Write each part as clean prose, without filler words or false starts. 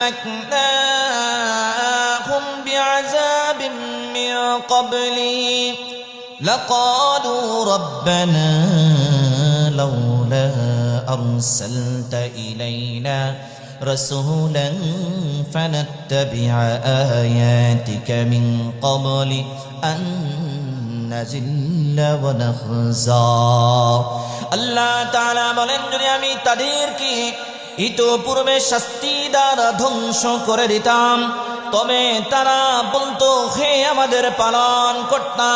أهلكناهم بعذاب من قبله لقالوا ربنا لولا أرسلت إلينا رسولا فنتبع آياتك من قبل أن نذل ونخزى আল্লাহ তাআলা বলেন, যদি আমি তাদেরকে ইতোপূর্বে শাস্তি দ্বারা ধ্বংস করে দিতাম তবে তারা বলতো, হে আমাদের পালন কর্তা,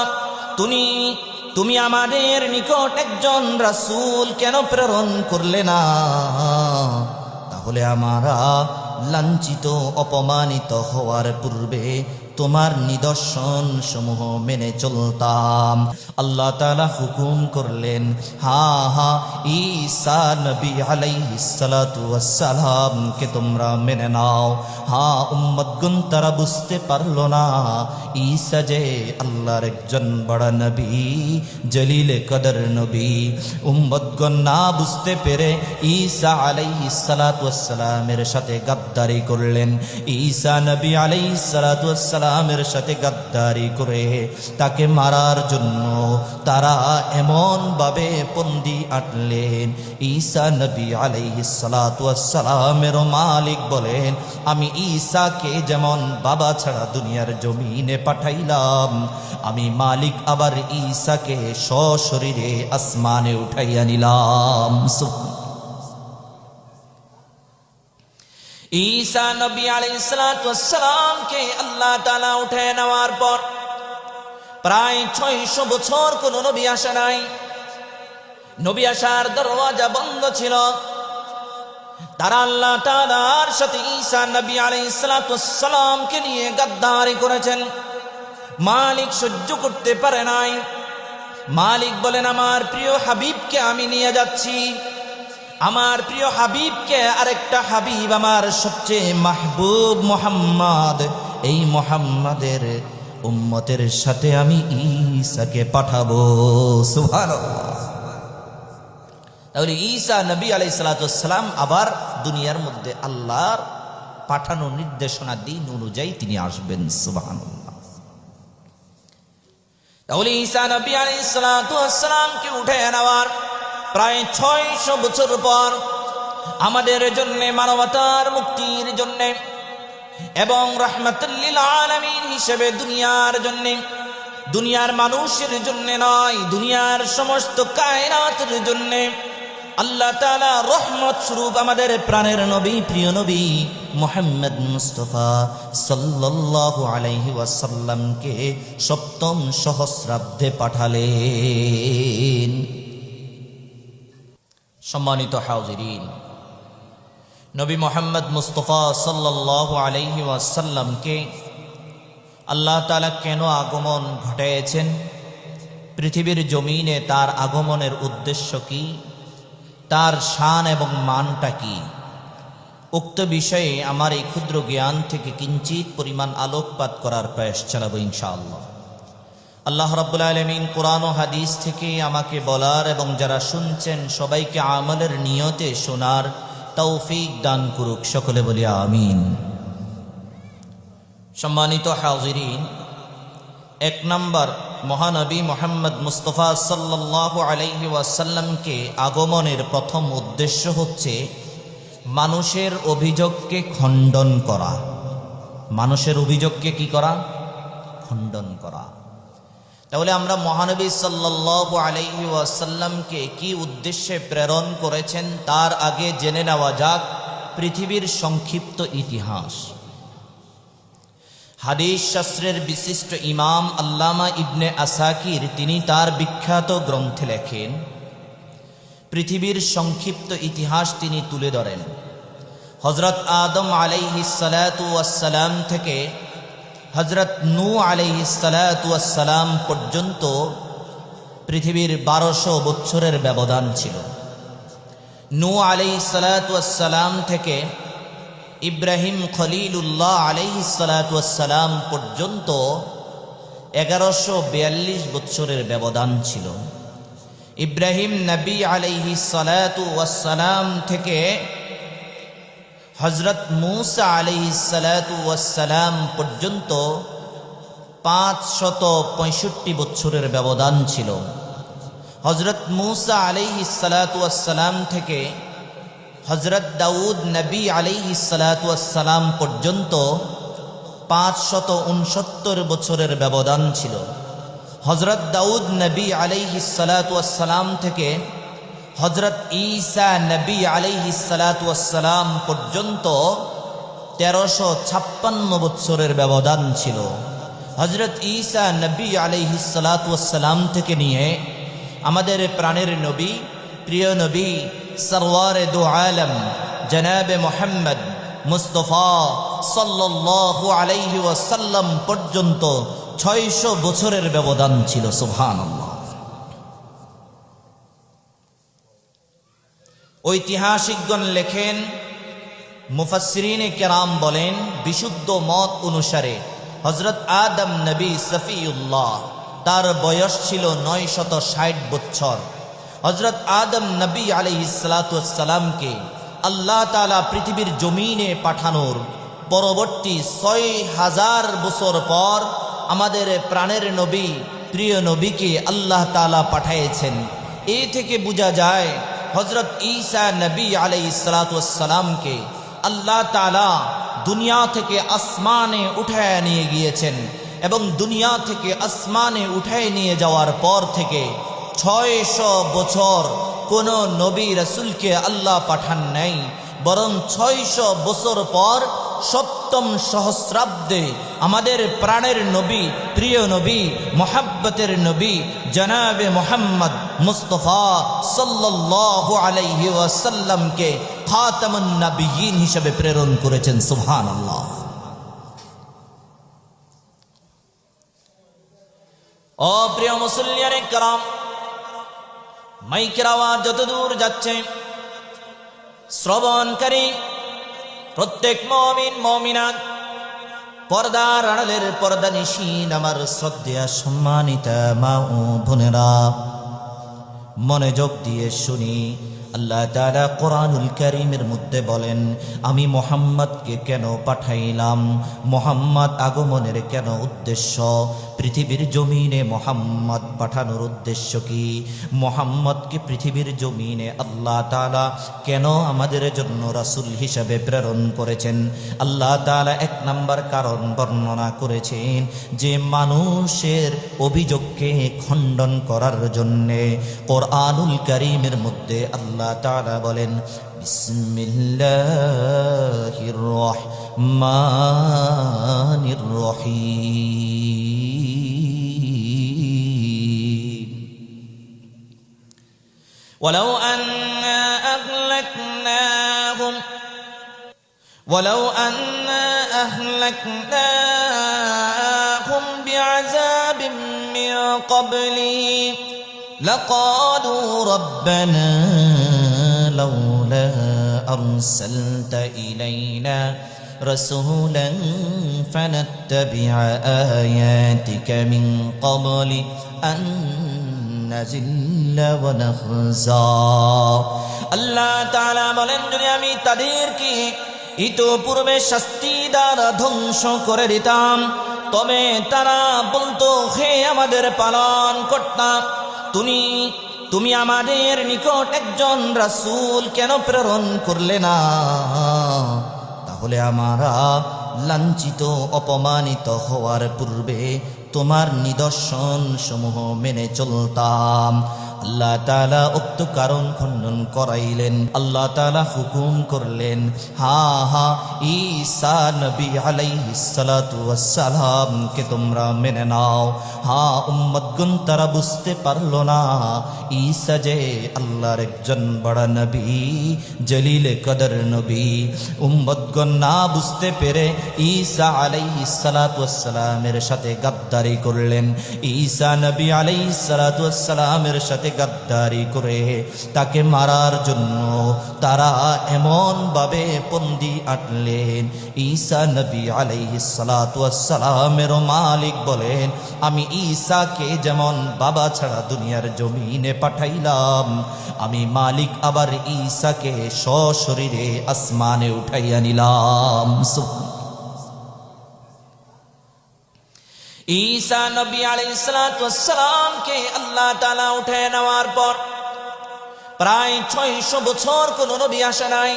তুমি আমাদের নিকট একজন রাসূল কেন প্রেরণ করলে না? তাহলে আমরা লাঞ্ছিত অপমানিত হওয়ার পূর্বে তোমার নিদর্শন সমূহ মেনে চলতাম। আল্লাহ তাআলা হুকুম করলেন, হা ঈসা নবী আলাইহিস সালাতু ওয়াস সালাম কে তোমরা মেনে নাও। উম্মতগণ তারা বুঝতে পারলো না ঈসা যে আল্লাহর একজন বড় নবী, জলিলে কদর নবী। উম্মতগণ না বুঝতে পেরে ঈসা আলাইহিস সালাতু ওয়াস সালামের সাথে গাদ্দারি করলেন। ঈসা নবী আলাইহিস সালাতু ওয়াস সালামের সাথে গাদ্দারি করে তাকে মারার জন্য তারা এমন ভাবে বন্দি আটলেন। ঈসা নবী আলাইহিস সালাতু ওয়াস সালামের মালিক বলেন, আমি ঈসাকে যেমন বাবা ছাড়া দুনিয়ার জমিনে পাঠাইলাম, আমি মালিক আবার ঈসাকে সশরীরে আসমানে উঠাইয়া নিলাম। ঈসা নবী আলাইহিস সালাতু ওয়াস সালামকে আল্লাহ তাআলা উঠে নেওয়ার পর প্রায় 600 বছর কোন নবী আসে নাই। নবী আসার দরওয়াজা বন্ধ ছিল। তারা আল্লাহ তাআলার সাথে ঈসা নবী আলাইহিস সালাতু ওয়াস সালামকে নিয়ে গাদ্দারি করেছেন। মালিক সহ্য করতে পারে নাই। মালিক বলেন, আমার প্রিয় হাবিবকে আমি নিয়ে যাচ্ছি। আমার প্রিয় হাবিবকে, আরেকটা হাবিব আমার সবচেয়ে মাহবুব মুহাম্মদ, এই মুহাম্মাদের উম্মতের সাথে আমি ঈসাকে পাঠাবো। সুবহানাল্লাহ। তাহলে ঈসা নবী আলাইহিস সালাতু ওয়াস সালাম আবার দুনিয়ার মধ্যে আল্লাহর পাঠানো নির্দেশনা দিন অনুযায়ী তিনি আসবেন। সুবহানাল্লাহ। তাহলে ঈসা নবী আলাইহিস সালাতু ওয়াস সালামকে উঠে নেওয়ার প্রায় 600 বছর পর আমাদের জন্য, মানবতার মুক্তির জন্য এবং রাহমাতুল লিল আলামিন হিসেবে দুনিয়ার জন্য, দুনিয়ার মানুষের জন্য নয়, দুনিয়ার সমস্ত কায়নাতের জন্য আল্লাহ তাআলা রহমত স্বরূপ আমাদের প্রাণের নবী, প্রিয় নবী মুহাম্মদ মুস্তাফা সাল্লাল্লাহু আলাইহি ওয়াসাল্লামকে সপ্তম সহস্রাব্দে পাঠালেন। সম্মানিত হাজিরিন, নবী মুহাম্মদ মুস্তাফা সাল্লাল্লাহু আলাইহি ওয়াসাল্লামকে আল্লাহ তাআলা কেন আগমন ঘটাইয়েছেন, পৃথিবীর জমিনে তার আগমনের উদ্দেশ্য কি, তার শান এবং মানটা কি, উক্ত বিষয়ে আমার এই ক্ষুদ্র জ্ঞান থেকে কিঞ্চিত পরিমাণ আলোকপাত করার প্রয়াস চালাবো ইনশাআল্লাহ। আল্লাহ রাব্বুল আলামিন কোরআন ও হাদিস থেকে আমাকে বলার এবং যারা শুনছেন সবাইকে আমলের নিয়তে শোনার তৌফিক দান করুক। সকলে বলি আমিন। সম্মানিত হাজিরিন, 1 নম্বর, মহানবী মুহাম্মদ মুস্তাফা সাল্লাল্লাহু আলাইহি ওয়াসাল্লামকে আগমনের প্রথম উদ্দেশ্য হচ্ছে মানুষের অভিযোগকে খণ্ডন করা। মানুষের অভিযোগকে কি করা? খণ্ডন করা। তাহলে আমরা মহানবী সাল্লাল্লাহু আলাইহি ওয়াসাল্লামকে কি উদ্দেশ্যে প্রেরণ করেছেন তার আগে জেনে নেওয়া যাক পৃথিবীর সংক্ষিপ্ত ইতিহাস। হাদিস শাস্ত্রের বিশিষ্ট ইমাম আল্লামা ইবনে আসাকির তিনি তার বিখ্যাত গ্রন্থে লেখেন, পৃথিবীর সংক্ষিপ্ত ইতিহাস তিনি তুলে ধরেন। হযরত আদম আলাইহিস সালাতু ওয়াস সালাম থেকে হযরত নূহ আলাইহিস সালাতু ওয়াস সালাম পর্যন্ত পৃথিবীর 1200 বছরের ব্যবধান ছিল। নূহ আলাইহিস সালাতু ওয়াস সালাম থেকে ইব্রাহিম খলিলুল্লাহ আলাইহিস সালাতু ওয়াস সালাম পর্যন্ত 1142 বছরের ব্যবধান ছিল। ইব্রাহিম নবী আলাইহিস সালাতু ওয়াস সালাম থেকে হযরত মূসা আলাইহিস সালাতু ওয়াস সালাম পর্যন্ত 565 বছরের ব্যবধান ছিল। হযরত মূসা আলাইহিস সালাতু ওয়াস সালাম থেকে হযরত দাউদ নবী আলাইহিস সালাতু ওয়াস সালাম পর্যন্ত 569 বছরের ব্যবধান ছিল। হযরত দাউদ নবী আলাইহিস সালাতু ওয়াস সালাম থেকে হযরত ঈসা নবী আলাইহিস সালাতু ওয়াস সালাম পর্যন্ত 1356 বছরের ব্যবধান ছিল। হযরত ঈসা নবী আলাইহিস সালাতু ওয়াস সালাম থেকে নিয়ে আমাদের প্রাণের নবী, প্রিয় নবী, সরওয়ারে দু আলম জনাবে মুহাম্মদ মুস্তাফা সাল্লাল্লাহু আলাইহি ওয়াসাল্লাম পর্যন্ত 600 বছরের ব্যবধান ছিল। সুবহানাল্লাহ। ঐতিহাসিকগণ লেখেন, মুফাসসিরিনে কেরাম বলেন, বিশুদ্ধ মত অনুসারে হযরত আদম নবী সফিউল্লাহ তার বয়স ছিল 960 বছর। হযরত আদম নবী আলাইহিস সালাতু ওয়াস সালামকে আল্লাহ তাআলা পৃথিবীর জমিনে পাঠানোর পরবর্তী 6000 বছর পর আমাদের প্রাণের নবী, প্রিয় নবীকে আল্লাহ তাআলা পাঠিয়েছেন। এই থেকে বোঝা যায় হযরত ঈসা নবী আলাইহিস সালাতু ওয়াস সালামকে আল্লাহ তাআলা দুনিয়া থেকে আসমানে উঠায় নিয়ে গিয়েছেন এবং দুনিয়া থেকে আসমানে উঠায় নিয়ে যাওয়ার পর থেকে 600 বছর কোন নবী রাসূলকে আল্লাহ পাঠান নাই, বরং 600 বছর পর 7ম সহস্রাব্দে আমাদের প্রাণের নবী, প্রিয় নবী, মুহাব্বতের নবী জনাবে মুহাম্মদ মুস্তাফা সাল্লাল্লাহু আলাইহি ওয়াসাল্লামকে খাতামুন নবিয়্যিন হিসেবে প্রেরণ করেছেন। সুবহানাল্লাহ। ও প্রিয় মুসল্লিয়ানে کرام, মাইকের আওয়াজ যতদূর যাচ্ছে শ্রবণকারী প্রত্যেক মুমিন মুমিনাত, পর্দার আড়ালের পর্দানিশীন আমার শ্রদ্ধেয় সম্মানিতা মা ও বোনেরা, মনোযোগ দিয়ে শুনি। আল্লাহ তাআলা কোরআনুল কারীমের মধ্যে বলেন, আমি মুহাম্মদকে কেন পাঠাইলাম, মুহাম্মদ আগমনের কেন উদ্দেশ্য, পৃথিবীর জমিনে মুহাম্মদ পাঠানোর উদ্দেশ্য কি, মুহাম্মদকে পৃথিবীর জমিনে আল্লাহ তাআলা কেন আমাদের জন্য রাসূল হিসেবে প্রেরণ করেছেন। আল্লাহ তাআলা 1 নম্বর কারণ বর্ণনা করেছেন যে মানুষের অভিযোগকে খণ্ডন করার জন্যে। কোরআনুল কারীমের মধ্যে আল্লাহ তাআলা বলেন, বিসমিল্লাহির রহমানির রহিম। ولو أنا أهلكناهم بعذاب من قبله لقالوا ربنا لولا أرسلت إلينا رسولا فنتبع آياتك من قبل أن نذل ونخزى। আল্লাহ তাআলা বলেন, যদি আমি তাদেরকে ইতোপূর্বে শাস্তি দ্বারা ধ্বংস করে দিতাম, তবে তারা বলতো, হে আমাদের পালন কর্তা, তুমি আমাদের নিকট একজন রাসূল কেন প্রেরণ করলে না, তাহলে আমরা লাঞ্ছিত অপমানিত হওয়ার পূর্বে তোমার নিদর্শন সমূহ মেনে চলতাম। আল্লাহ তাআলা উক্ত কারণ খণ্ডন করাইলেন। আল্লাহ তাআলা হুকুম করলেন, ঈসা নবী আলাইহিস সালাতু ওয়াস সালামকে তোমরা মেনে নাও। উম্মতগণ তারা বুঝতে পারল না ঈসা যে আল্লাহর একজন বড় নবী, জলিল কদর নবী। উম্মতগণ না বুঝতে পেরে ঈসা আলাইহিস সালাতু ওয়াস সালামের সাথে গাদ্দারি করলেন। ঈসা নবী আলাইহিস সালাতু ওয়াস সালামের সাথে গাদ্দারি করে তাকে মারার জন্য তারা এমন ভাবে বন্দী আটলেন। ঈসা নবী আলাইহিস সালাতু ওয়াস সালামের মালিক বলেন, আমি ঈসাকে যেমন বাবা ছাড়া দুনিয়ার জমিনে পাঠাইলাম, আমি মালিক আবার ঈসাকে সশরীরে আসমানে উঠাইয়া নিলাম। ঈসা নবী আলাইহিস সালাতু ওয়াস সালামকে আল্লাহ তাআলা উঠে নেওয়ার পর প্রায় 600 বছর কোন নবী আসে নাই।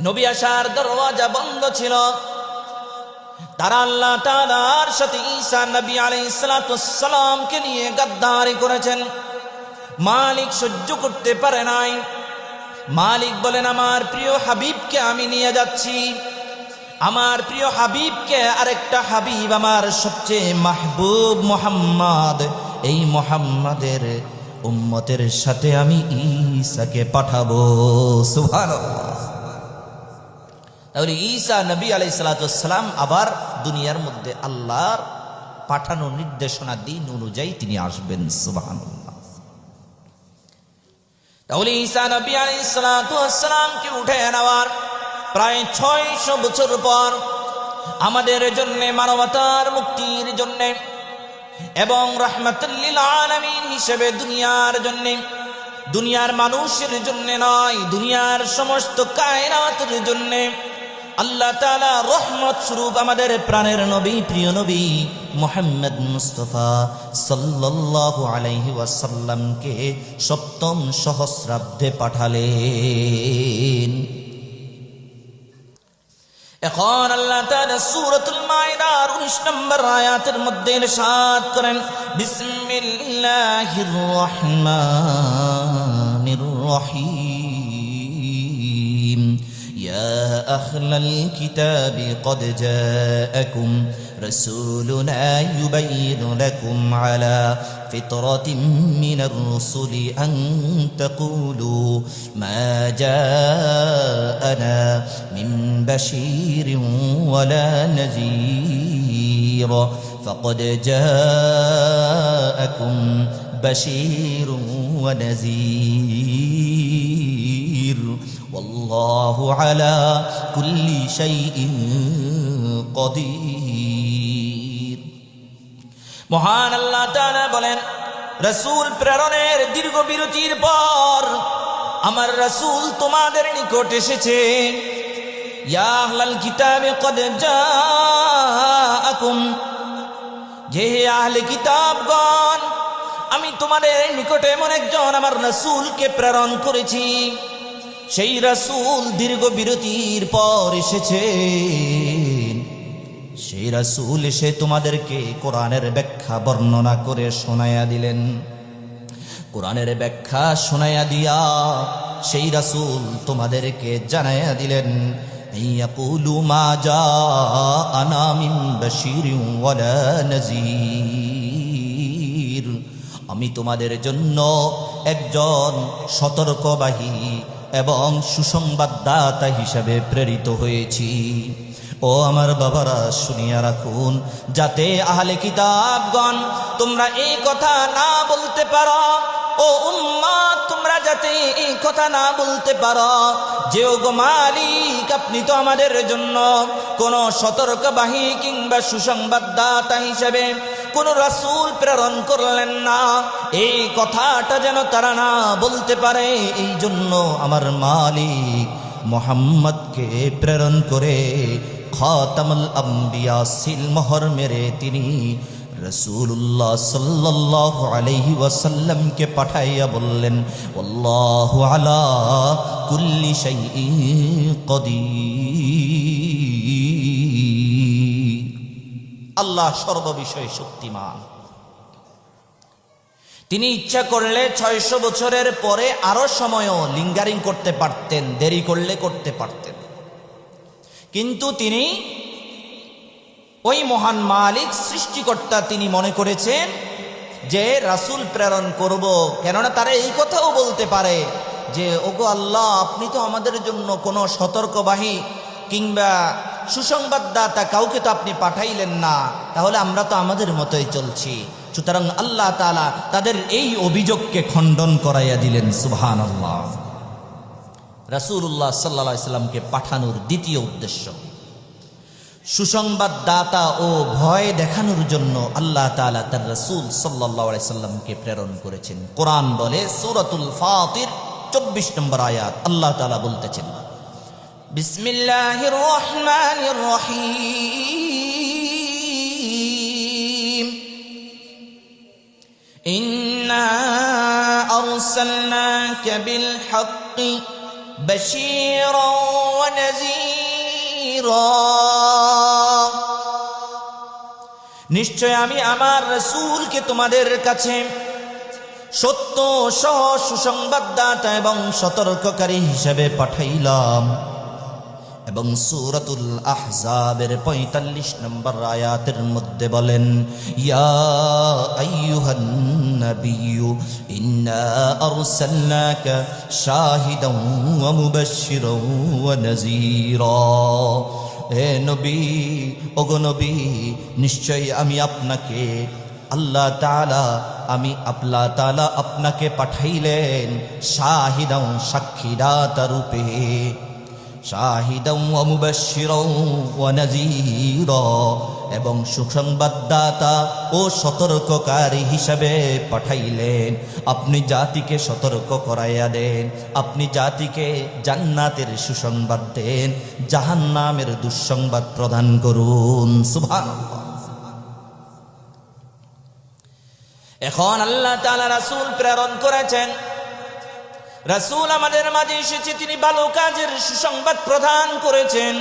নবী আসার দরওয়াজা বন্ধ ছিল। তারা আল্লাহ তাআলার সাথে ঈসা নবী আলাইহিস সালাতু ওয়াস সালামকে নিয়ে গাদ্দারি করেছেন। মালিক সহ্য করতে পারে নাই। মালিক বলেন, আমার প্রিয় হাবিবকে আমি নিয়ে যাচ্ছি। আমার প্রিয় হাবিবকে, আরেকটা হাবিব আমার সবচেয়ে মাহবুব মুহাম্মদ, এই মুহাম্মাদের উম্মতের সাথে আমি ঈসাকে পাঠাবো। সুবহানাল্লাহ। তাহলে ঈসা নবী আলাইহিস সালাতু ওয়াস সালাম আবার দুনিয়ার মধ্যে আল্লাহর পাঠানো নির্দেশনা দিন অনুযায়ী তিনি আসবেন। সুবহানাল্লাহ। তাহলে ঈসা নবী আলাইহিস সালাতু ওয়াস সালামকে উঠে নেওয়ার প্রায় 600 বছর পর আমাদের জন্য, মানবতার মুক্তির জন্য এবং রাহমাতুল লিল আলামিন হিসেবে দুনিয়ার জন্য, দুনিয়ার মানুষের জন্য নয়, দুনিয়ার সমস্ত কায়নাতের জন্য আল্লাহ তাআলা রহমত স্বরূপ আমাদের প্রাণের নবী, প্রিয় নবী মুহাম্মদ মুস্তাফা সাল্লাল্লাহু আলাইহি ওয়াসাল্লামকে সপ্তম সহস্রাব্দে পাঠালেন। এখন আল্লাহ তাআলা সূরাতুল মাইদার 19 নম্বর আয়াতের মধ্যে ইরশাদ করেন, বিসমিল্লাহির রহমানির রহিম, ইয়া আহলাল কিতাবি ক্বাদ জাআকুম রাসূলুনা ইউবাইয়িনু লাকুম আলা ফিতরাতিন মিনার রুসুলি আন তাকুলু মা জাআনা মিন বাশীরিন ওয়ালা নাযীর ফাকাদ জাআকুম বাশীরুন ওয়া নাযীর ওয়াল্লাহু আলা কুল্লি শাইইন কাদির। মহান আল্লাহ তাআলা বলেন, রাসূল প্রেরণের দীর্ঘ বিরতির পর আমার রাসূল তোমাদের নিকট এসেছে। ইয়া আহলাল কিতাবে ক্বাদ জাআকুম, যে আহলে কিতাবগণ, আমি তোমাদের নিকটে এমন একজন আমার রাসূলকে প্রেরণ করেছি। সেই রাসূল দীর্ঘ বিরতির পর এসেছে। সেই রাসূল এসে তোমাদেরকে কোরআনের ব্যাখ্যা বর্ণনা করে শোনায়া দিলেন। কোরআনের ব্যাখ্যা শোনায়া দিয়া সেই রাসূল তোমাদেরকে জানায়া দিলেন, ইয়াকুলু মা জাআনা মিন বাশীরিন ওয়ালা নাযীর, আমি তোমাদের জন্য একজন সতর্কবাহী এবং সুসংবাদদাতা হিসাবে প্রেরিত হয়েছি। ও আমার বাবারা, শুনিয়া রাখুন, যাতে আহলে কিতাবগণ তোমরা এই কথা না বলতে পারো, ও উম্মাহ তোমরা যাতে এই কথা না বলতে পারো যে ও গো মালিক, আপনি তো আমাদের জন্য কোনো সতর্কবাহী কিংবা সুসংবাদদাতা হিসেবে কোন রাসূল প্রেরণ করলেন না। এই কথাটা যেন তারা না বলতে পারে, এই জন্য আমার মালিক মুহাম্মদকে প্রেরণ করে খাতামুল আম্বিয়া সিল মোহর মেরে তিনি রাসূলুল্লাহ সাল্লাল্লাহু আলাইহি ওয়াসাল্লামকে পাঠাইয়া বললেন, আল্লাহু আলা কুল্লি শাইইন কাদির, আল্লাহ সর্ববিষয়ে শক্তিমান। তিনি ইচ্ছা করলে 600 বছরের পরে আরো সময়ও লিঙ্গারিং করতে পারতেন, দেরি করলে করতে পারতেন, কিন্তু তিনি ওই মহান মালিক সৃষ্টিকর্তা, তিনি মনে করেছেন যে রাসূল প্রেরণ করব। কেননা তারা এই কথাও বলতে পারে যে ওগো আল্লাহ, আপনি তো আমাদের জন্য কোনো সতর্কবাহী কিংবা সুসংবাদদাতা কাউকে তো আপনি পাঠাইলেন না, তাহলে আমরা তো আমাদের মতোই চলছি। সুতরাং আল্লাহ তাআলা তাদের এই অভিযোগকে খণ্ডন করাইয়া দিলেন। সুবহানাল্লাহ। রাসূলুল্লাহ সাল্লাল্লাহু আলাইহি সাল্লামকে পাঠানোর দ্বিতীয় উদ্দেশ্য, সুসংবাদদাতা ও ভয় দেখানোর জন্য আল্লাহ তাআলা তার রাসূল সাল্লাল্লাহু আলাইহি সাল্লামকে প্রেরণ করেছেন। কোরআন বলে সূরাতুল ফাতির 24 নম্বর আয়াত, আল্লাহ তাআলা বলতেছেন, বিসমিল্লাহির রহমানির রহিম, ইন্না আরসালনাকা বিল হাক্কি বাশীরাও ওয়া নাযীরা, নিশ্চয় আমি আমার রাসূলকে তোমাদের কাছে সত্য সহ সুসংবাদদাতা এবং সতর্ককারী হিসেবে পাঠাইলাম। এবং সূরাতুল আহজাবের 45 নম্বর আয়াতের মধ্যে বলেন, ইয়া আইয়ুহান নাবিয়্যু ইন্না আরসালনাকা শাহিদাও ওয়া মুবাশশিরাও ওয়া নাযীরা, হে নবী, ওগো নবী, নিশ্চয় আমি আপনাকে আল্লাহ তাআলা আপনাকে পাঠাইলেন শাহিদাও, সাক্ষীদাতা রূপে, শাহিদাও ওয়া মুবাশশিরাও ওয়া নাযীরা, এবং সুসংবাদদাতা ও সতর্ককারী হিসাবে পাঠাইলেন। আপনি জাতিকে সতর্ক করাইয়া দেন, আপনি জাতিকে জান্নাতের সুসংবাদ দেন, জাহান্নামের দুঃসংবাদ প্রদান করুন। সুবহানাল্লাহ। এখন আল্লাহ তাআলা রাসূল প্রেরণ করেছেন, রাসূল আমাদের মাঝে এসেছে, তিনি ভালো কাজের সুসংবাদ প্রদান করেছেন।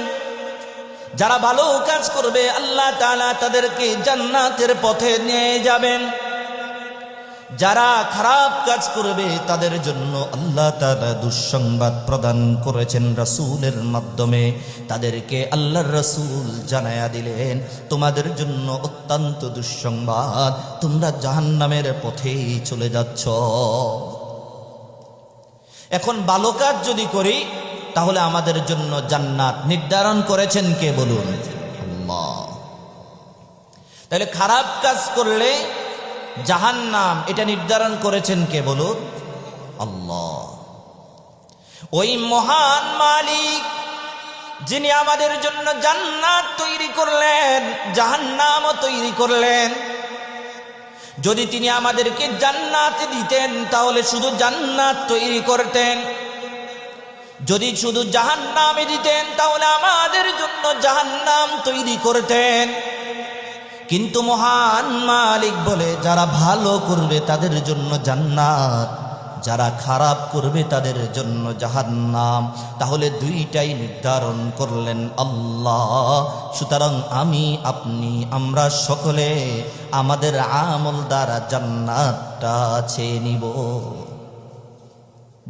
যারা ভালো কাজ করবে আল্লাহ তাআলা তাদেরকে জান্নাতের পথে নিয়ে যাবেন, যারা খারাপ কাজ করবে তাদের জন্য আল্লাহ তাআলা দুঃসংবাদ প্রদান করেছেন রাসূলের মাধ্যমে। তাদেরকে আল্লাহর রাসূল জানায়া দিলেন, তোমাদের জন্য অত্যন্ত দুঃসংবাদ, তোমরা জাহান্নামের পথেই চলে যাচ্ছ। এখন ভালো কাজ যদি করি তাহলে আমাদের জন্য জান্নাত নির্ধারণ করেছেন কে বলুন? আল্লাহ। তাহলে খারাপ কাজ করলে জাহান্নাম, এটা নির্ধারণ করেছেন কে বলুন? আল্লাহ। ওই মহান মালিক যিনি আমাদের জন্য জান্নাত তৈরি করলেন, জাহান্নামও তৈরি করলেন। যদি তিনি আমাদেরকে জান্নাত দিতেন তাহলে শুধু জান্নাত তৈরি করতেন, যদি শুধু জাহান্নামে দিতেন তাহলে আমাদের জন্য জাহান্নাম তৈরি করতেন। কিন্তু মহান মালিক বলে, যারা ভালো করবে তাদের জন্য জান্নাত, যারা খারাপ করবে তাদের জন্য জাহান্নাম। তাহলে দুইটাই নির্ধারণ করলেন আল্লাহ। সুতরাং আমি, আপনি, আমরা সকলে আমাদের আমল দ্বারা জান্নাতটা চেয়ে নিব।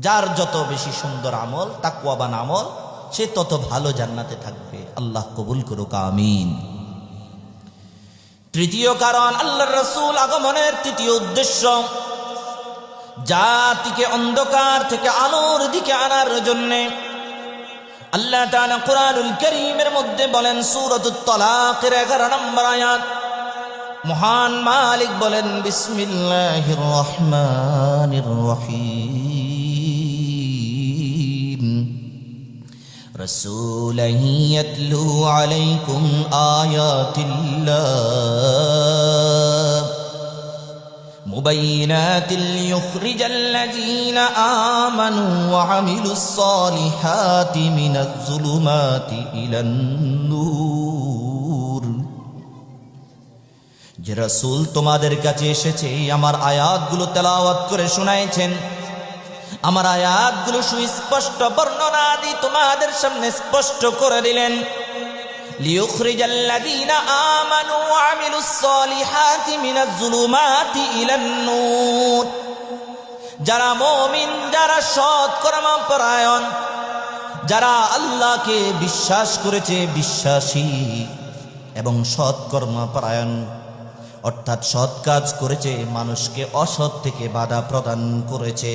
যার যত বেশি সুন্দর আমল, তাকওয়াবান আমল, সে তত ভালো জান্নাতে থাকবে। আল্লাহ কবুল করুক, আমিন। তৃতীয় কারণ, আল্লাহর রাসূল আগমনের তৃতীয় উদ্দেশ্য, জাতিকে অন্ধকার থেকে আলোর দিকে আনার জন্য। আল্লাহ তাআলা কুরআনুল কারীমের মধ্যে বলেন, সূরাতুত তালাকের 11 নম্বর আয়াত, মহান মালিক বলেন, বিসমিল্লাহির রহমানির রহিম, রাসূলান ইয়াতলু আলাইকুম আয়াতিল্লাহ মুবাইনাতিল লিয়ুখরিজাল্লাযীনা আমানু ওয়া আমিলুস সালিহাতি মিনাজ যুলুমাতি ইলান নূর। যে রাসূল তোমাদের কাছে এসেছে, আমার আয়াতগুলো তেলাওয়াত করে শোনাইছেন, আমার আয়াতগুলো সুস্পষ্ট বর্ণনা দিয়ে তোমাদের সামনে স্পষ্ট করে দিলেন। লিয়ুখরিজাল্লাযীনা আমানু ওয়া আমিলুস সালিহাতি মিনাজ যুলুমাতি ইলান নূর। যারা মুমিন, যারা সৎ কর্মপরায়ণ, যারা আল্লাহকে বিশ্বাস করেছে, বিশ্বাসী এবং সৎ কর্মপরায়ণ, অর্থাৎ সৎ কাজ করেছে, মানুষকে অসৎ থেকে বাধা প্রদান করেছে।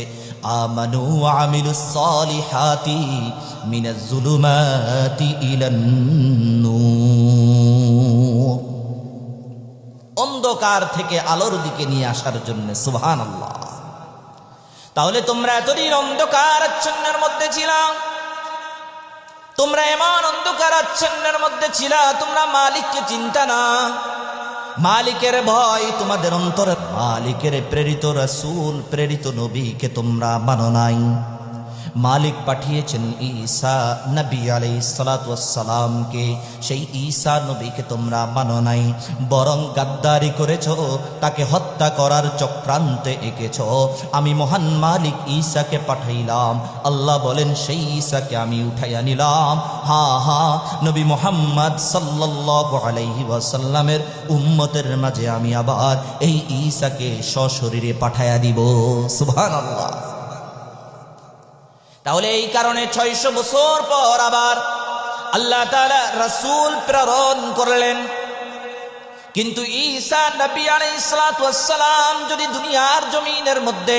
আমানু ওয়া আমিলুস সালিহাতি মিনাজ যুলুমাতি ইলান নূর। অন্ধকার থেকে আলোর দিকে নিয়ে আসার জন্য। সুবহানাল্লাহ। তাহলে তোমরা এতদিন অন্ধকার আচ্ছন্নের মধ্যে ছিলা, তোমরা এমন অন্ধকার আচ্ছন্নের মধ্যে ছিলা, তোমরা মালিককে চিন্তা না, মালিকের ভয় তোমাদের অন্তরে, মালিকের প্রেরিত রাসূল প্রেরিত নবীকে তোমরা মানো নাই। মালিক পাঠিয়েছেন ঈসা নবী আলাইহিস সালাতু ওয়াস সালামকে, সেই ঈসা নবীকে তোমরা মানো নাই, বরং গাদ্দারি করেছো, তাকে হত্যা করার চক্রান্তে এঁকেছো। আমি মহান মালিক ঈসাকে পাঠাইলাম, আল্লাহ বলেন সেই ঈসাকে আমি উঠাইয়া নিলাম। হা হা, নবী মুহাম্মদ সাল্লাল্লাহু আলাইহি ওয়াসাল্লামের উম্মতের মাঝে আমি আবার এই ঈসাকে সশরীরে পাঠাইয়া দিব। সুবহানাল্লাহ। তাহলে এই কারণে 600 বছর পর আবার আল্লাহ তাআলা রাসূল প্রেরণ করলেন। কিন্তু ঈসা নবী আলাইহিস সালাতু ওয়াস সালাম যদি দুনিয়ার জমিনের মধ্যে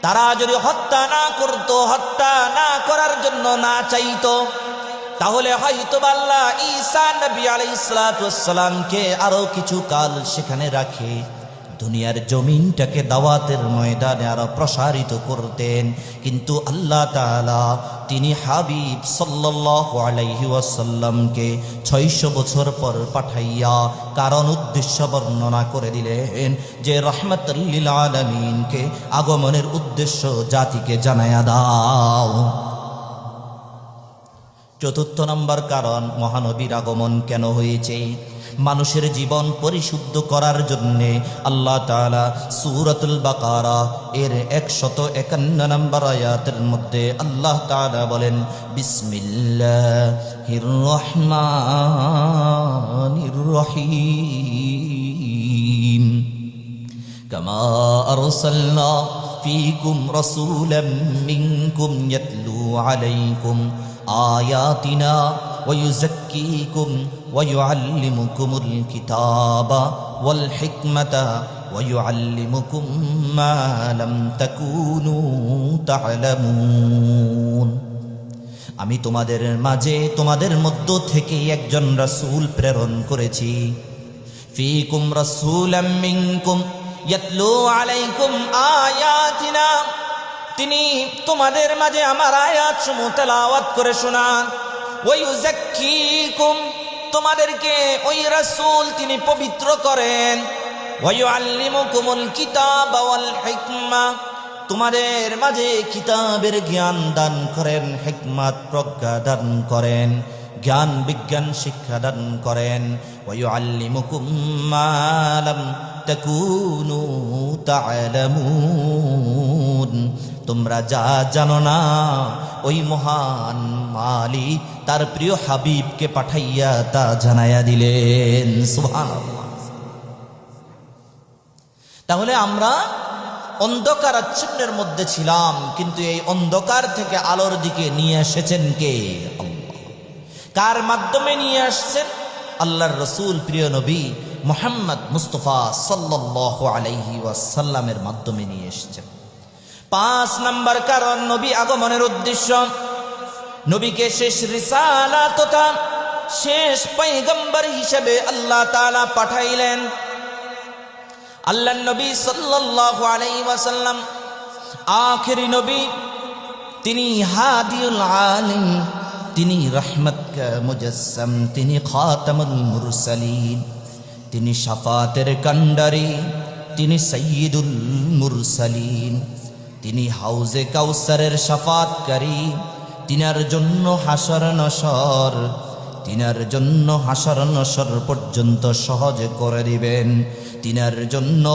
তারা যদি হত্যা না করত, হত্যা না করার জন্য না চাইতো, তাহলে হয়তো আল্লাহ ঈসা নবী আলাইহিস সালাতু ওয়াস সালামকে আরো কিছু কাল সেখানে রাখে দুনিয়ার জমিনটাকে দাওয়াতের ময়দানে আরো প্রসারিত করতেন। কিন্তু আল্লাহ তাআলা তিনি হাবিব সাল্লাল্লাহু আলাইহি ওয়াসাল্লামকে 600 বছর পর পাঠাইয়া কারণ উদ্দেশ্য বর্ণনা করে দিলেন যে রাহমাতুল লিল আলামিনকে আগমনের উদ্দেশ্য জাতিকে জানায়া দাও। চতুর্থ নম্বর কারণ, মহানবীর আগমন কেন হয়েছে? মানুষের জীবন পরিশুদ্ধ করার জন্য আল্লাহ তাআলা সূরাতুল বাকারা এর 151 নম্বর আয়াতের মধ্যে আল্লাহ তাআলা বলেন, বিসমিল্লাহির রহমানির রহিম, কামা আরসালনা ফীকুম রাসূলাম মিনকুম ইয়াতলু আলাইকুম আয়াতিনা ওয়া ইউযাক্কিকুম ওয়া ইউআল্লিমুকুমুল কিতাবা ওয়াল হিকমাতা ওয়া ইউআল্লিমুকুম মা লাম তাকুনু তা'লামুন। আমি তোমাদের মাঝে তোমাদের মধ্য থেকে একজন রাসূল প্রেরণ করেছি। ফীকুম রাসূলাম মিনকুম ইয়াতলু আলাইকুম আয়াতিনা, তিনি তোমাদের মাঝে আমার আয়াতসমূহ তেলাওয়াত করে শোনান। ওয়া ইউযাক্কিকুম, তোমাদেরকে ওই রাসূল তিনি পবিত্র করেন। ওয়া ইউআল্লিমুকুমুল কিতাবা ওয়াল হিকমা, তোমাদের মাঝে কিতাবের জ্ঞান দান করেন, হিকমত প্রজ্ঞা দান করেন, জ্ঞান বিজ্ঞান শিক্ষা দান করেন। ওয়া ইউআল্লিমুকুম মা লাম তাকুনু তা'লামুন, তোমরা যা জানো না ওই মহান মালিক তার প্রিয় হাবিবকে পাঠাইয়া তা জানাইয়া দিলেন। সুবহানাল্লাহ। তাহলে আমরা অন্ধকার আচ্ছন্নের মধ্যে ছিলাম, কিন্তু এই অন্ধকার থেকে আলোর দিকে নিয়ে এসেছেন কে? আল্লাহ। কার মাধ্যমে নিয়ে আসছেন? আল্লাহর রাসূল প্রিয় নবী মুহাম্মদ মুস্তাফা সাল্লাল্লাহু আলাইহি ওয়াসাল্লামের মাধ্যমে নিয়ে এসেছেন। 5 নম্বর কারণ, নবী আগমনের উদ্দেশ্য, নবীকে শেষ রিসালাত তথা শেষ পয়গম্বর হিসেবে আল্লাহ তাআলা পাঠাইলেন। আল্লাহর নবী সাল্লাল্লাহু আলাইহি ওয়াসাল্লাম আখেরি নবী, তিনি হাদিউল আলিম, তিনি রহমত কা মুজাসসাম, তিনি খাতামুল মুরসালিন, তিনি শাফাতের কান্ডারি, তিনি সাইয়্যিদুল মুরসালিন, তিনি হাউজে কাউসারের শাফাতকারী। তিনার জন্য হাসর নসর, তিনার জন্য হাসর নসর পর্যন্ত সহজ করে দিবেন, তিনার জন্য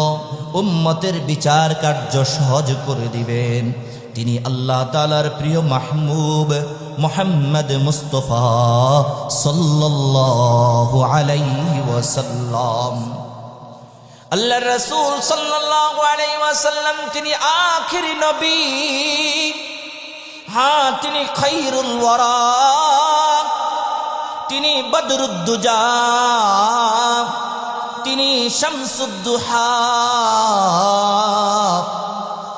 উম্মতের বিচার কার্য সহজ করে দিবেন। তিনি আল্লাহ তাআলার প্রিয় মাহবুব মুহাম্মদ মুস্তাফা সাল্লাল্লাহু আলাইহি ওয়াসাল্লাম। আল্লাহর রাসূল সাল্লাল্লাহু আলাইহি ওয়াসাল্লাম তিনি আখেরি নবী। হ্যাঁ, তিনি খায়রুল ওয়ারা, তিনি বদরুদ্দুজা, তিনি শামসুদ্দুহা,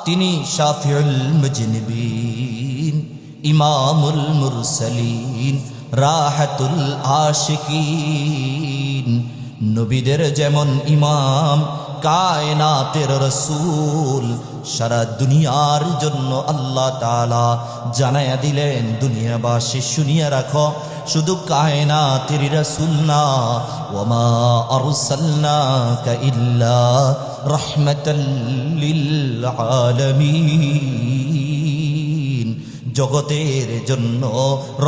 তিনি শাফিউল মুজনিবিন, ইমামুল মুরসালিন, রাহাতুল আশিকিন, নবীদের যেমন ইমাম কায়নাতের রাসূল, সারা দুনিয়ার জন্য আল্লাহ তাআলা জানায়া দিলেন, দুনিয়াবাসী শুনিয়া রাখো, শুধু কায়নাতের রাসূল না, ওয়ামা আরসালনাকা ইল্লা রাহমাতাল লিল আলামিন, জগতের জন্য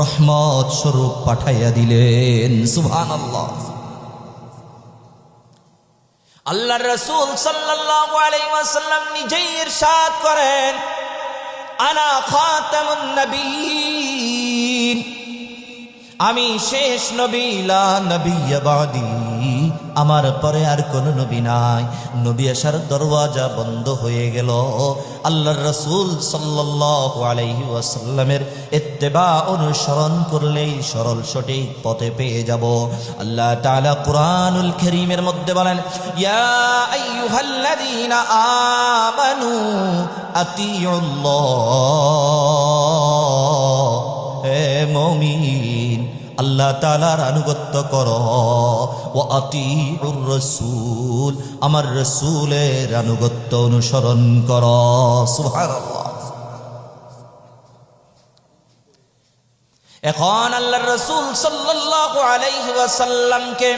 রহমত স্বরূপ পাঠাইয়া দিলেন। সুবহানাল্লাহ। আল্লাহর রাসূল সাল্লাল্লাহু আলাইহি ওয়াসাল্লাম নিজেই ইরশাদ করেন, আনা খাতামুন নবিয়্যিন, আমি শেষ নবী, লা নবিয়্যা বাদি, আমার পরে আর কোন নবী নাই। নবী আসার দরওয়াজা বন্ধ হয়ে গেল। আল্লাহর রাসূল সাল্লাল্লাহু আলাইহি ওয়াসাল্লামের ইত্তেবা অনুসরণ করলেই সরল সঠিক পথে পেয়ে যাব। আল্লাহ তাআলা কুরআনুল কারীমের মধ্যে বলেন, ইয়া আইয়ুহাল্লাযীনা আমানু আতিউল্লাহ, হে মুমিন আল্লাহ তাআলার আনুগত্য করো, ওয়া আতিউর রাসূল, আমার রাসূলের আনুগত্য অনুসরণ করো। সুবহানাল্লাহ। এখন আল্লাহর রাসূল সাল্লাল্লাহু আলাইহি ওয়াসাল্লামকে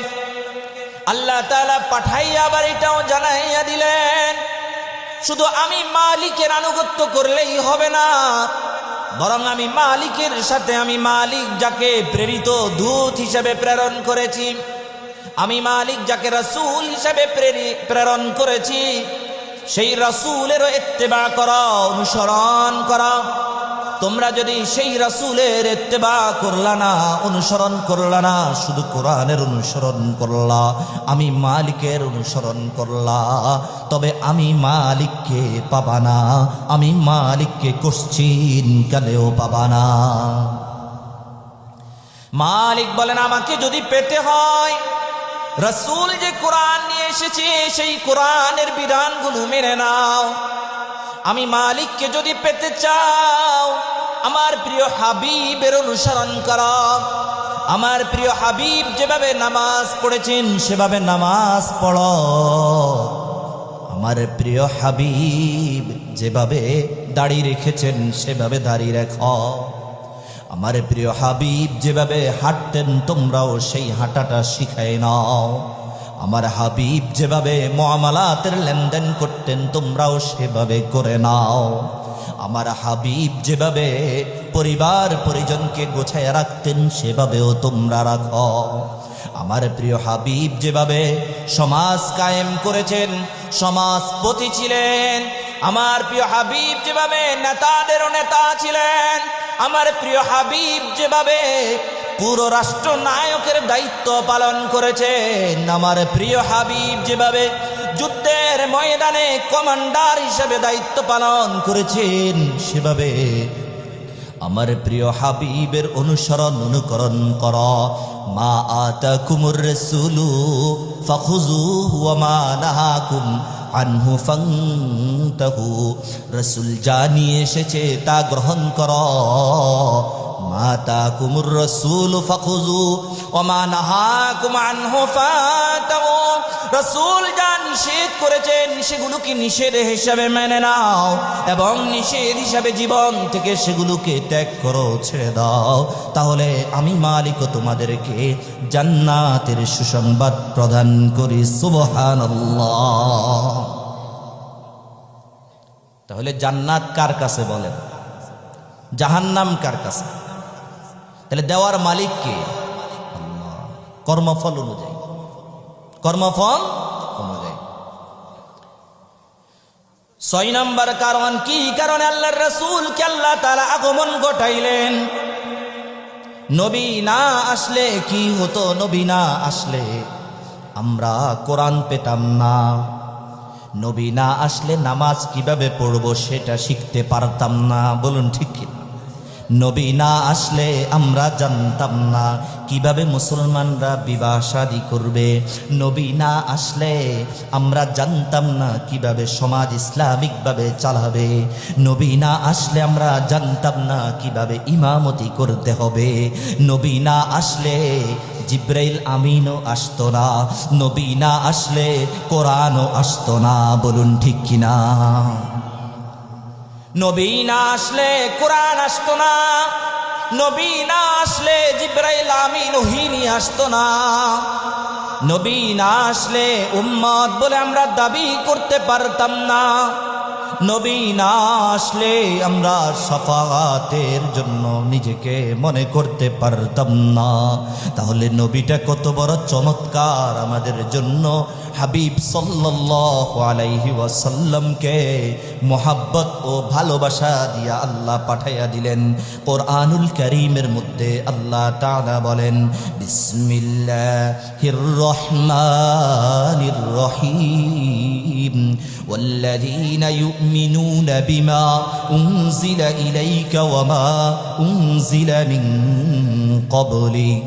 আল্লাহ তাআলা পাঠাইয়া আবার এটাও জানাইয়া দিলেন, শুধু আমি মালিকের আনুগত্য করলেই হবে না, বরং আমি মালিকের সাথে, আমি মালিক যাকে প্রেরিত দূত হিসেবে প্রেরণ করেছি, আমি মালিক যাকে রাসূল হিসেবে প্রেরণ করেছি, সেই রাসূলেরও ইত্তেবা করো, অনুসরণ করো। তোমরা যদি সেই রাসূলের ইত্তেবা করলা না, অনুসরণ করলা না, শুধু কোরআনের অনুসরণ করলা, আমি মালিকের অনুসরণ করলা, তবে আমি মালিককে পাবা না, আমি মালিককে কোশ্চিন কালেও পাবা না। মালিক বলেন, আমাকে যদি পেতে হয়, রাসূল যে কোরআন নিয়ে এসেছে সেই কোরআনের বিধানগুলো মেনে নাও। আমি মালিককে যদি পেতে চাও, আমার প্রিয় হাবিবের অনুসরণ করো। আমার প্রিয় হাবিব যেভাবে নামাজ পড়েছেন সেভাবে নামাজ পড়ো। আমার প্রিয় হাবিব যেভাবে দাড়ি রেখেছেন সেভাবে দাড়ি রেখো। আমার প্রিয় হাবিব যেভাবে হাঁটতেন তোমরাও সেই হাঁটাটা শিখায় নাও। আমার হাবিব যেভাবে মুআমালাতের লেনদেন করতেন তোমরাও সেভাবে করে নাও। আমার হাবিব যেভাবে পরিবার পরিজনকে গোছায় রাখতেন সেভাবেও তোমরা রাখো। আমার প্রিয় হাবিব যেভাবে সমাজ কায়েম করেছেন, সমাজপতি ছিলেন। আমার প্রিয় হাবিব যেভাবে নেতাদেরও নেতা ছিলেন। আমার প্রিয় হাবিব যেভাবে পুরো রাষ্ট্রনায়কের দায়িত্ব পালন করেছেন। আমার প্রিয় হাবিব যেভাবে যুদ্ধের ময়দানে কমান্ডার হিসেবে দায়িত্ব পালন করেছেন, সেভাবে আমার প্রিয় হাবিবের অনুসরণ অনুকরণ কর। মা আতাকুমুর রাসূলু ফাখুযুহু ওয়া মা নাহাকুম আনহু ফান্তাহু। রাসূল যা নিয়ে এসেছে তা গ্রহণ কর। মা আতাকুমুর রাসূলু ফাখুযুহু ওয়া মা নাহাকুম আনহু ফান্তাহু। রাসূল যা নিষেধ করেছেন সেগুলোকে নিষেধ হিসাবে মেনে নাও এবং নিষেধ হিসাবে জীবন থেকে সেগুলোকে ত্যাগ করো, ছেড়ে দাও। তাহলে আমি মালিকও তোমাদেরকে জান্নাতের সুসংবাদ প্রদান করি। সুবহানাল্লাহ। তাহলে জান্নাত কার কাছে বলেন? জাহান্নাম কার কাছে? তাহলে দেওয়ার মালিক কে? আল্লাহ। কর্মফল অনুযায়ী, কর্মফল অনুযায়ী। 6 নম্বর কারণ কি কারণে আল্লাহর রাসূলকে আল্লাহ তাআলা আগমন ঘটাইলেন? নবী না আসলে কি হতো? নবী না আসলে আমরা কোরআন পেতাম না। নবী না আসলে নামাজ কিভাবে পড়বো সেটা শিখতে পারতাম না। বলুন ঠিক কিনা? নবী না আসলে আমরা জানতাম না কিভাবে মুসলমানরা বিবাহ শাদী করবে। নবী না আসলে আমরা জানতাম না কিভাবে সমাজ ইসলামিকভাবে চালাবে। নবী না আসলে আমরা জানতাম না কিভাবে ইমামতি করতে হবে। নবী না আসলে জিব্রাইল আমিনও আসতো না। নবী না আসলে কোরআনও আসতো না। বলুন ঠিক কিনা? নবী না আসলে কোরআন আসতো না। নবী না আসলে জিব্রাইল আমিন ওহী নিয়ে আসতো না। নবী না আসলে উম্মত বলে আমরা দাবি করতে পারতাম না। নবী না আসলে আমরা শাফাআতের জন্য নিজেকে মনে করতে পারতাম না। তাহলে নবীটা কত বড় চমৎকার আমাদের জন্য। হাবিব সাল্লাল্লাহু আলাইহি ওয়াসাল্লামকে মোহাব্বত ও ভালোবাসা দিয়া আল্লাহ পাঠাইয়া দিলেন। কোরআনুল কারীমের মধ্যে আল্লাহ তাআলা বলেন, বিসমিল্লাহির রহমানির রহিম, ওয়াল্লাযীনা ইউমিনুনা বিমা উনজিলা ইলাইকা ওয়া মা উনজিলা মিন ক্বাবলিক।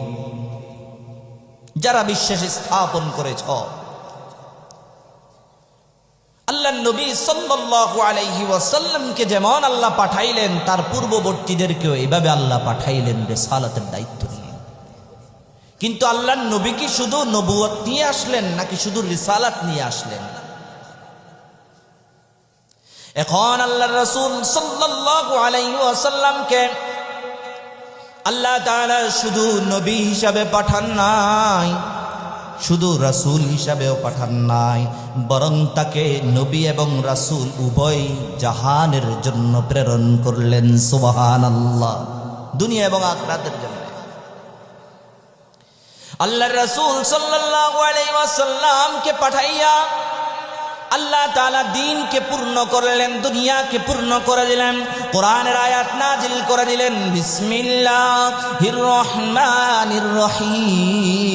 যারা বিশ্বাস স্থাপন করেছ, আল্লাহর নবী সাল্লাল্লাহু আলাইহি ওয়াসাল্লামকে যেমন আল্লাহ পাঠাইলেন, তার পূর্ববর্তীদেরকেও এইভাবে আল্লাহ পাঠাইলেন রিসালাতের দায়িত্ব নিয়ে। কিন্তু আল্লাহর নবী কি শুধু নবুয়ত নিয়ে আসলেন নাকি শুধু রিসালাত নিয়ে আসলেন? এখন আল্লাহর রাসূল সাল্লাল্লাহু আলাইহি ওয়াসাল্লামকে আল্লাহ তাআলা শুধু নবী হিসাবে পাঠান নাই, শুধু রাসূল হিসাবেও পাঠান নাই, বরং তাকে নবী এবং রাসূল উভয় জাহানের জন্য প্রেরণ করলেন। সুবহানাল্লাহ। দুনিয়া এবং আখিরাতের জন্য আল্লাহর রাসূল সাল্লাল্লাহু আলাইহি ওয়াসাল্লামকে পাঠাইয়া আল্লাহ তাআলা দ্বীনকে পূর্ণ করলেন, দুনিয়াকে পূর্ণ করে দিলেন, কোরআনের আয়াত নাজিল করে দিলেন। বিসমিল্লাহির রহমানির রহিম,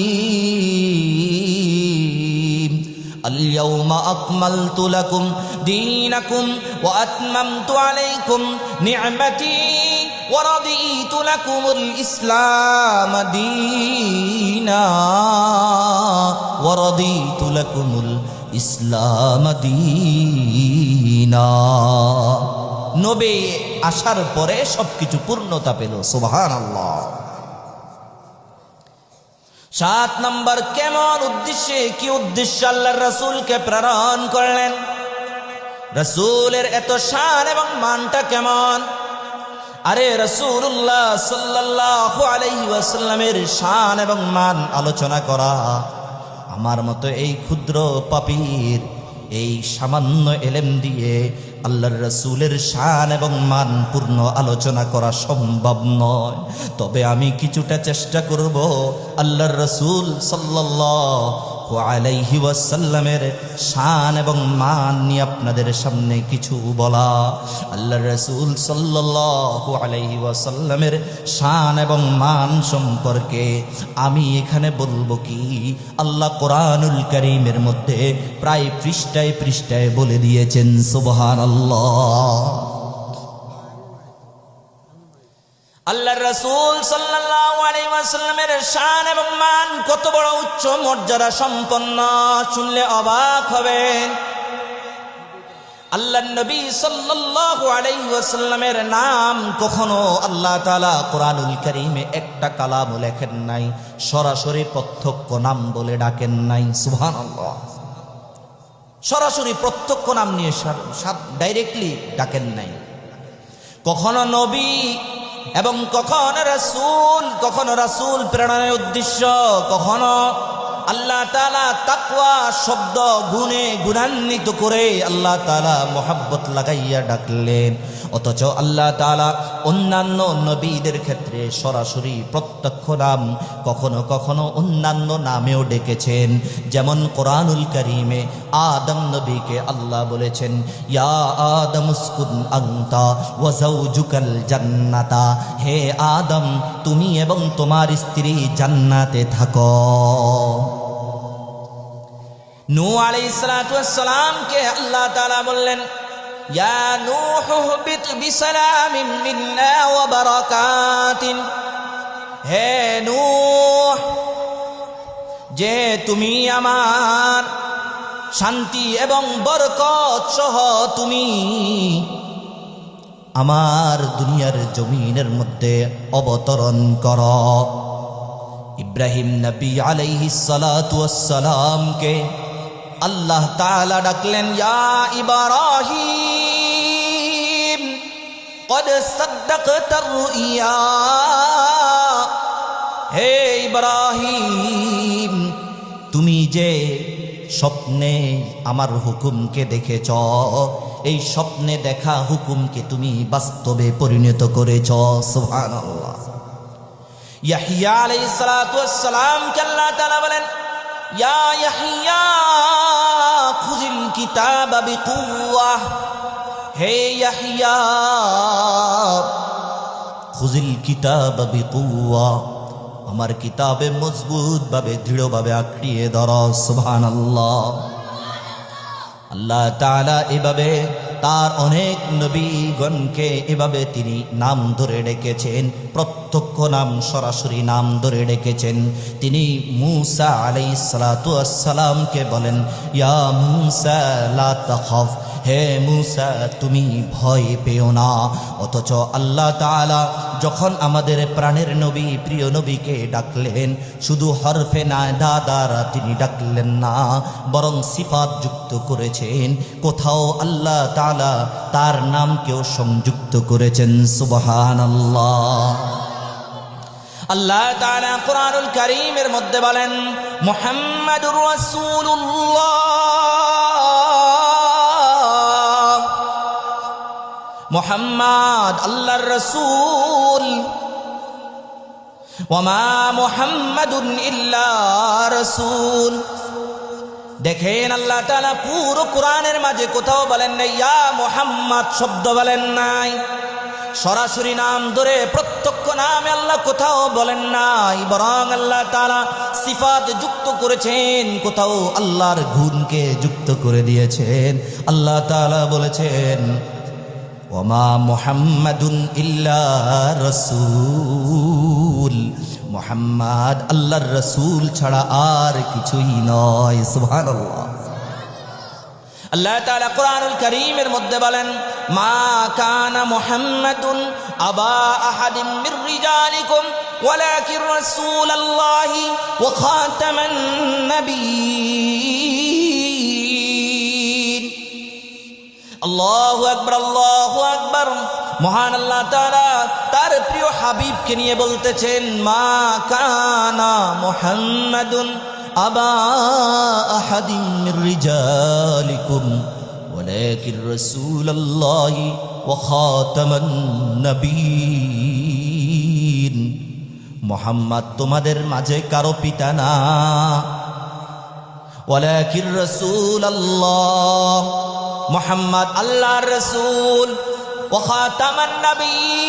আল-ইয়াওমা আকমালতু লাকুম দীনাকুম ওয়া আতমামতু আলাইকুম নি'মাতি ওয়া রাদিতু লাকুমুল ইসলাম দীনা ওয়া রাদিতু লাকুমুল ইসলাম দীনা। নবী আসার পরে সবকিছু পূর্ণতা পেল। সুবহানাল্লাহ। 7 নম্বর, কেমন উদ্দেশ্যে, কি উদ্দেশ্যে আল্লাহর রাসূলকে প্রেরণ করলেন? রাসূলের এত শান এবং মানটা কেমন? আরে রাসূলুল্লাহ সাল্লাল্লাহু আলাইহি ওয়াসাল্লামের শান এবং মান আলোচনা করা আমার মতো এই ক্ষুদ্র পাপীর এই সামান্য এলেম দিয়ে আল্লাহর রাসূলের শান এবং মান পূর্ণ আলোচনা করা সম্ভব নয়। তবে আমি কিছুটা চেষ্টা করব আল্লাহর রাসূল সাল্লাল্লাহু আলাইহি ওয়াসাল্লামের শান এবং মান নিয়ে আপনাদের সামনে কিছু বলা। আল্লাহর রাসূল সাল্লাল্লাহু আলাইহি ওয়াসাল্লামের শান এবং মান সম্পর্কে আমি এখানে বলবো কি, আল্লাহ কোরআনুল কারীমের মধ্যে প্রায় পৃষ্ঠায় পৃষ্ঠায় বলে দিয়েছেন। সুবহানাল্লাহ। আল্লাহর রাসূল সাল্লাল্লাহু আলাইহি ওয়াসাল্লামের শান এবং মান কত বড় উচ্চ মর্যাদা সম্পন্ন, শুনলে অবাক হবেন। আল্লাহর নবী সাল্লাল্লাহু আলাইহি ওয়াসাল্লামের নাম কখনো আল্লাহ তাআলা কোরআনুল কারীমে একটা কালামও লেখেন নাই, সরাসরি প্রত্যক্ষ নাম বলে ডাকেন নাই। সুবহানাল্লাহ। সরাসরি প্রত্যক্ষ নাম নিয়ে ডাইরেক্টলি ডাকেন নাই। কখনো নবী এবং কখনো রাসূল প্রেরণের উদ্দেশ্য, কখনো আল্লাহ তাআলা তাকওয়া শব্দ গুণে গুণান্বিত করে আল্লাহ তাআলা মোহাব্বত লাগাইয়া ডাকলেন। অথচ আল্লাহ তাআলা অন্যান্য নবীদের ক্ষেত্রে সরাসরি প্রত্যক্ষ নাম, কখনো কখনো অন্যান্য নামেও ডেকেছেন। যেমন কোরআনুল কারীমে আদম নবীকে আল্লাহ বলেছেন, ইয়া আদম উসকুন আনতা ওয়া যাওজুকাল জান্নাতা, হে আদম তুমি এবং তোমার স্ত্রী জান্নাতে থাকো। নূহ আলাইহিস সালাতু ওয়াস সালামকে আল্লাহ তাআলা বললেন, ইয়া নূহ ইহবিত বিসালামিন মিন্না ওয়া বারাকাতিন, হে নূহ, যে তুমি আমার শান্তি এবং বরকত সহ তুমি আমার দুনিয়ার জমিনের মধ্যে অবতরণ কর। ইব্রাহিম নবী আলাইহিস সালাতু ওয়াস সালামকে আল্লাহ তাআলা ডাকলেন, ইয়া ইব্রাহিম কদ সাদ্দাকতার রুইয়া, হে ইব্রাহিম, তুমি যে স্বপ্নে আমার হুকুমকে দেখেছ, এই স্বপ্নে দেখা হুকুমকে তুমি বাস্তবে পরিণত করেছ। সুবহানাল্লাহ। ইয়াহইয়া আলাইহিস সালাতু ওয়াস সালাম কে আল্লাহ তাআলা বলেন, ইয়া ইয়াহইয়া খুযিল কিতাবা বিকুওয়া, হে ইয়াহইয়া খুযিল কিতাবা বিকুওয়া, আমার কিতাবে মজবুত ভাবে দৃঢ়ভাবে আঁকড়িয়ে ধরো। সুবহানাল্লাহ। আল্লাহ তাআলা এভাবে তার অনেক নবীগণকে এভাবে তিনি নাম ধরে ডেকেছেন, প্রত্যক্ষ নাম, সরাসরি নাম ধরে ডেকেছেন। তিনি মূসা আলাইহিস সালাতু ওয়াস সালামকে বলেন, ইয়া মূসা লা তাখাফ, হে মূসা তুমি ভয় পেও না। অথচ আল্লাহ তাআলা যখন আমাদের প্রাণের নবী, প্রিয় নবীকে ডাকলেন, শুধু হরফে নাদা দ্বারা তিনি ডাকলেন না, বরং সিফাত যুক্ত করেছেন। কোথাও আল্লাহ তাআলা তার নামকেও সংযুক্ত করেছেন। সুবহানাল্লাহ। আল্লাহ তাআলা কুরআনুল কারীমের মধ্যে বলেন, মুহাম্মাদুর রাসূলুল্লাহ, মুহাম্মদ আল্লাহর রাসূল, ওয়ামা মুহাম্মাদুন ইল্লা রাসূল। দেখেন আল্লাহ তাআলা পুরো কোরআনের মাঝে কোথাও বলেন নাই ইয়া মুহাম্মদ শব্দ বলেন নাই, সরাসরি নাম ধরে প্রত্যক্ষ নামে আল্লাহ কোথাও বলেন নাই, বরং আল্লাহ তাআলা সিফাত যুক্ত করেছেন, কোথাও আল্লাহর গুণকে যুক্ত করে দিয়েছেন। আল্লাহ তাআলা বলেছেন, ওয়ামা মুহাম্মাদুন ইল্লা রাসূল, মুহাম্মদ আল্লাহর রাসূল ছাড়া আর কিছুই নয়। সুবহানাল্লাহ। আল্লাহ তাআলা কুরআনুল কারীমের মধ্যে বলেন, মা কানা মুহাম্মাদুন আবা আহাদিম মির রিজালিকুম ওয়ালাকিন রাসূলুল্লাহি ওয়া খাতামান নাবিয়্যিন। আল্লাহু আকবার, আল্লাহু আকবার। মহান আল্লাহ তাআলা তার প্রিয় হাবিবকে নিয়ে বলতেছেন, মা কানা মুহাম্মাদুন আবা আহাদিম মির রিজালিকুম ওয়ালাকিন রাসূলুল্লাহি ওয়া খাতামান নাবিয়্যিন। মুহাম্মদ তোমাদের মাঝে কারো পিতা না, ওয়ালাকিন রাসূলুল্লাহ, মুহাম্মদ আল্লাহর রাসূল, ওয়া খাতামান নাবিয়্যিন,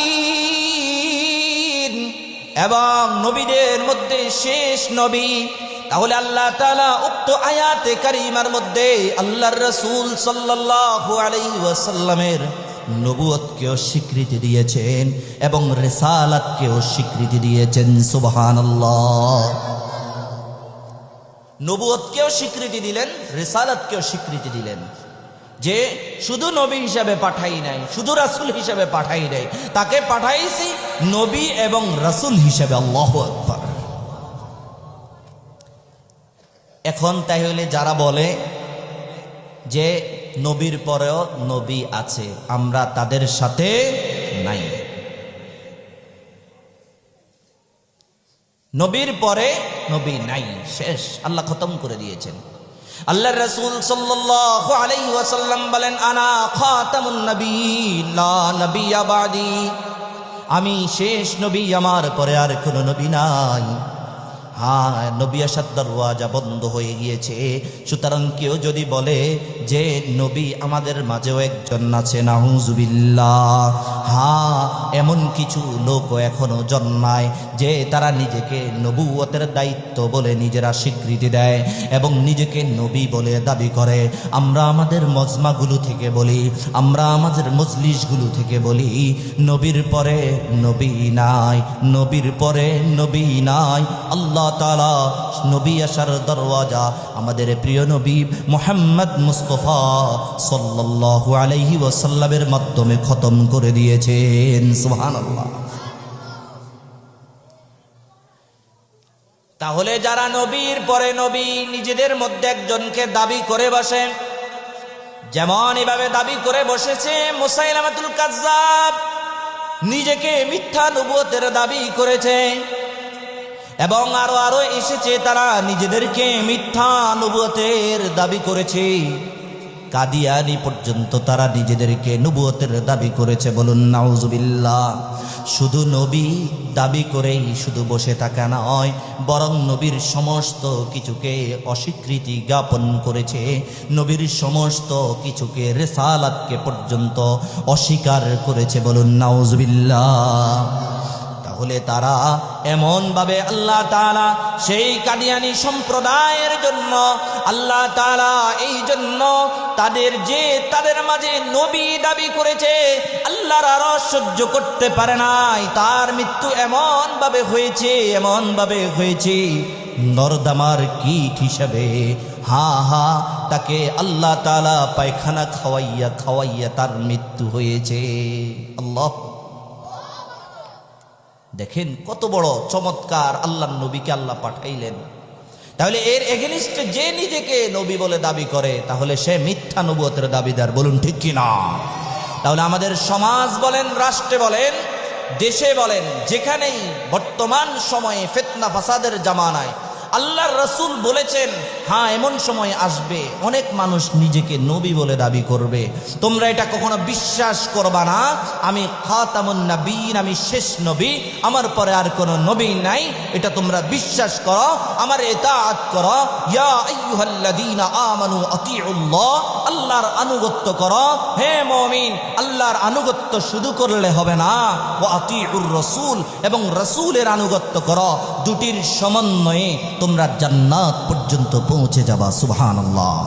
এবং নবীদের মধ্যে শেষ নবী। তাহলে আল্লাহ তাআলা উক্ত আয়াতে কারিমার মধ্যে আল্লাহর রাসূল সাল্লাল্লাহু আলাইহি ওয়াসাল্লামের নবুয়তকেও স্বীকৃতি দিয়েছেন এবং রিসালাতকেও স্বীকৃতি দিয়েছেন। সুবহানাল্লাহ। নবুয়তকেও স্বীকৃতি দিলেন, রিসালাতকেও স্বীকৃতি দিলেন, যে শুধু নবী হিসাবে পাঠাই নাই, শুধু রাসূল হিসাবে পাঠাই নাই, তাকে পাঠাইছি নবী এবং রাসূল হিসাবে। আল্লাহু আকবার। এখন তাহলে যারা বলে যে নবীর পরেও নবী আছে, আমরা তাদের সাথে নাই। নবীর পরে নবী নাই, শেষ, আল্লাহ খতম করে দিয়েছেন। আল্লাহর রাসূল সাল্লাল্লাহু আলাইহি ওয়াসাল্লাম বলেন, আনা খাতামুন নবিয়্যিন লা নবিয়্যা বাদি, আমি শেষ নবী, আমার পরে আর কোনো নবী নাই। হ্যাঁ, নবী আসার দরওয়াজা বন্ধ হয়ে গিয়েছে। সুতরাং কেউ যদি বলে যে নবী আমাদের মাঝেও একজন আছে, নাউজুবিল্লাহ, হ্যাঁ, এমন কিছু লোক এখনো জন্মায় যে তারা নিজেকে নবুয়তের দায়িত্ব বলে নিজেরা স্বীকৃতি দেয় এবং নিজেকে নবী বলে দাবি করে। আমরা আমাদের মজমাগুলো থেকে বলি, আমরা আমাদের মজলিসগুলো থেকে বলি, নবীর পরে নবী নাই, নবীর পরে নবী নাই। আল্লাহ তাআলা নবী আসার দরওয়াজা আমাদের প্রিয় নবী মুহাম্মদ মুস্তাফা সাল্লাল্লাহু আলাইহি ওয়াসাল্লামের মাধ্যমে খতম করে দিয়েছেন। সুবহানাল্লাহ। তাহলে যারা নবীর পরে নবী নিজেদের মধ্যে একজনকে দাবি করে বসে, যেমন এভাবে দাবি করে বসেছে মুসাইলামাতুল কাজ্জাব, নিজেকে মিথ্যা নবুয়তের দাবি করেছে, এবং আরো এসেছে তারা নিজেদেরকে মিথ্যা নবুয়তের দাবি করেছে। কাদিয়ানি পর্যন্ত তারা নিজেদেরকে নবুয়তের দাবি করেছে। বলুন নাউজুবিল্লাহ। শুধু নবী দাবি করেই শুধু বসে থাকা নয়, বরং নবীর সমস্ত কিছুকে অস্বীকৃতি জ্ঞাপন করেছে, নবীর সমস্ত কিছুকে, রিসালাতকে পর্যন্ত অস্বীকার করেছে। বলুন নাউজুবিল্লাহ। তাহলে তারা এমনভাবে আল্লাহ তাআলা সেই কাদিয়ানি সম্প্রদায়ের জন্য, আল্লাহ তাআলা এই জন্য তাদের মাঝে নবী দাবি করেছে, আল্লাহর আরো সহ্য করতে পারে নাই। তার মৃত্যু এমনভাবে হয়েছে নরদামার কীট হিসাবে। তাকে আল্লাহ তাআলা পায়খানা খাওয়াইয়া তার মৃত্যু হয়েছে। আল্লাহ, দেখেন কত বড় চমৎকার আল্লাহর নবীকে আল্লাহ পাঠাইলেন। তাহলে এর এগেনিস্টে যে নিজেকে নবী বলে দাবি করে, তাহলে সে মিথ্যা নবুয়তের দাবিদার। বলুন ঠিক কি না? তাহলে আমাদের সমাজ বলেন, রাষ্ট্রে বলেন, দেশে বলেন, যেখানেই বর্তমান সময়ে ফিতনা ফাসাদের জামানায় আল্লাহর রাসূল বলেছেন, এমন সময় আসবে অনেক মানুষ নিজেকে নবী বলে দাবি করবে। তোমরা এটা কখনো বিশ্বাস করবা না, আমি খাতামুন নবীন, আমি শেষ নবী, আমার পরে আর কোনো নবী নাই, এটা তোমরা বিশ্বাস করো, আমার ইতাআত করো। ইয়া আইয়ুহাল্লাযীনা আমানু আতিউল্লাহ, আল্লাহর আনুগত্য করো। হে মুমিন, আল্লাহর আনুগত্য শুধু করলে হবে না, ওয়া আতিউর রাসূল, এবং রাসূলের আনুগত্য করো। দুটির সমন্বয়ে তোমরা জান্নাত পর্যন্ত পৌঁছে যাবা। সুবহানাল্লাহ।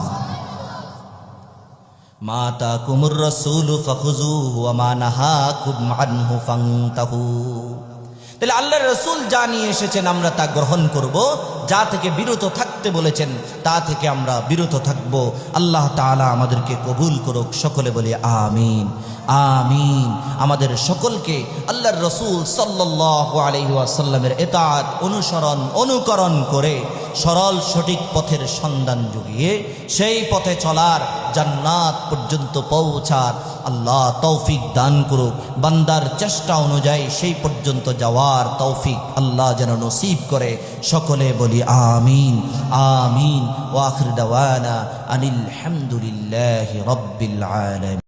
মা তাকুমুর রাসূলু ফাখুযুহু ওয়া মা নাহাকুম আনহু ফান্তাহু। তাহলে আল্লাহর রাসূল যা নিয়ে এসেছেন আমরা তা গ্রহণ করব, যা থেকে বিরত থাকতে বলেছেন তা থেকে আমরা বিরত থাকব। আল্লাহ তাআলা আমাদেরকে কবুল করুক। সকলে বলি আমিন, আমিন। আমাদের সকলকে আল্লাহর রাসূল সাল্লাল্লাহু আলাইহি ওয়াসাল্লামের ইতাআত, অনুকরণ করে সরল সঠিক পথের সন্ধান জুগিয়ে সেই পথে চলার, জান্নাত পর্যন্ত পৌঁছার আল্লাহ তৌফিক দান করুক। বান্দার চেষ্টা অনুযায়ী সেই পর্যন্ত যাওয়ার তৌফিক আল্লাহ যেন নসিব করে। সকলে বলি আমিন, আমিন। ওয়া আখির দাওয়ানা আনিল হামদুলিল্লাহি রাব্বিল আলামিন।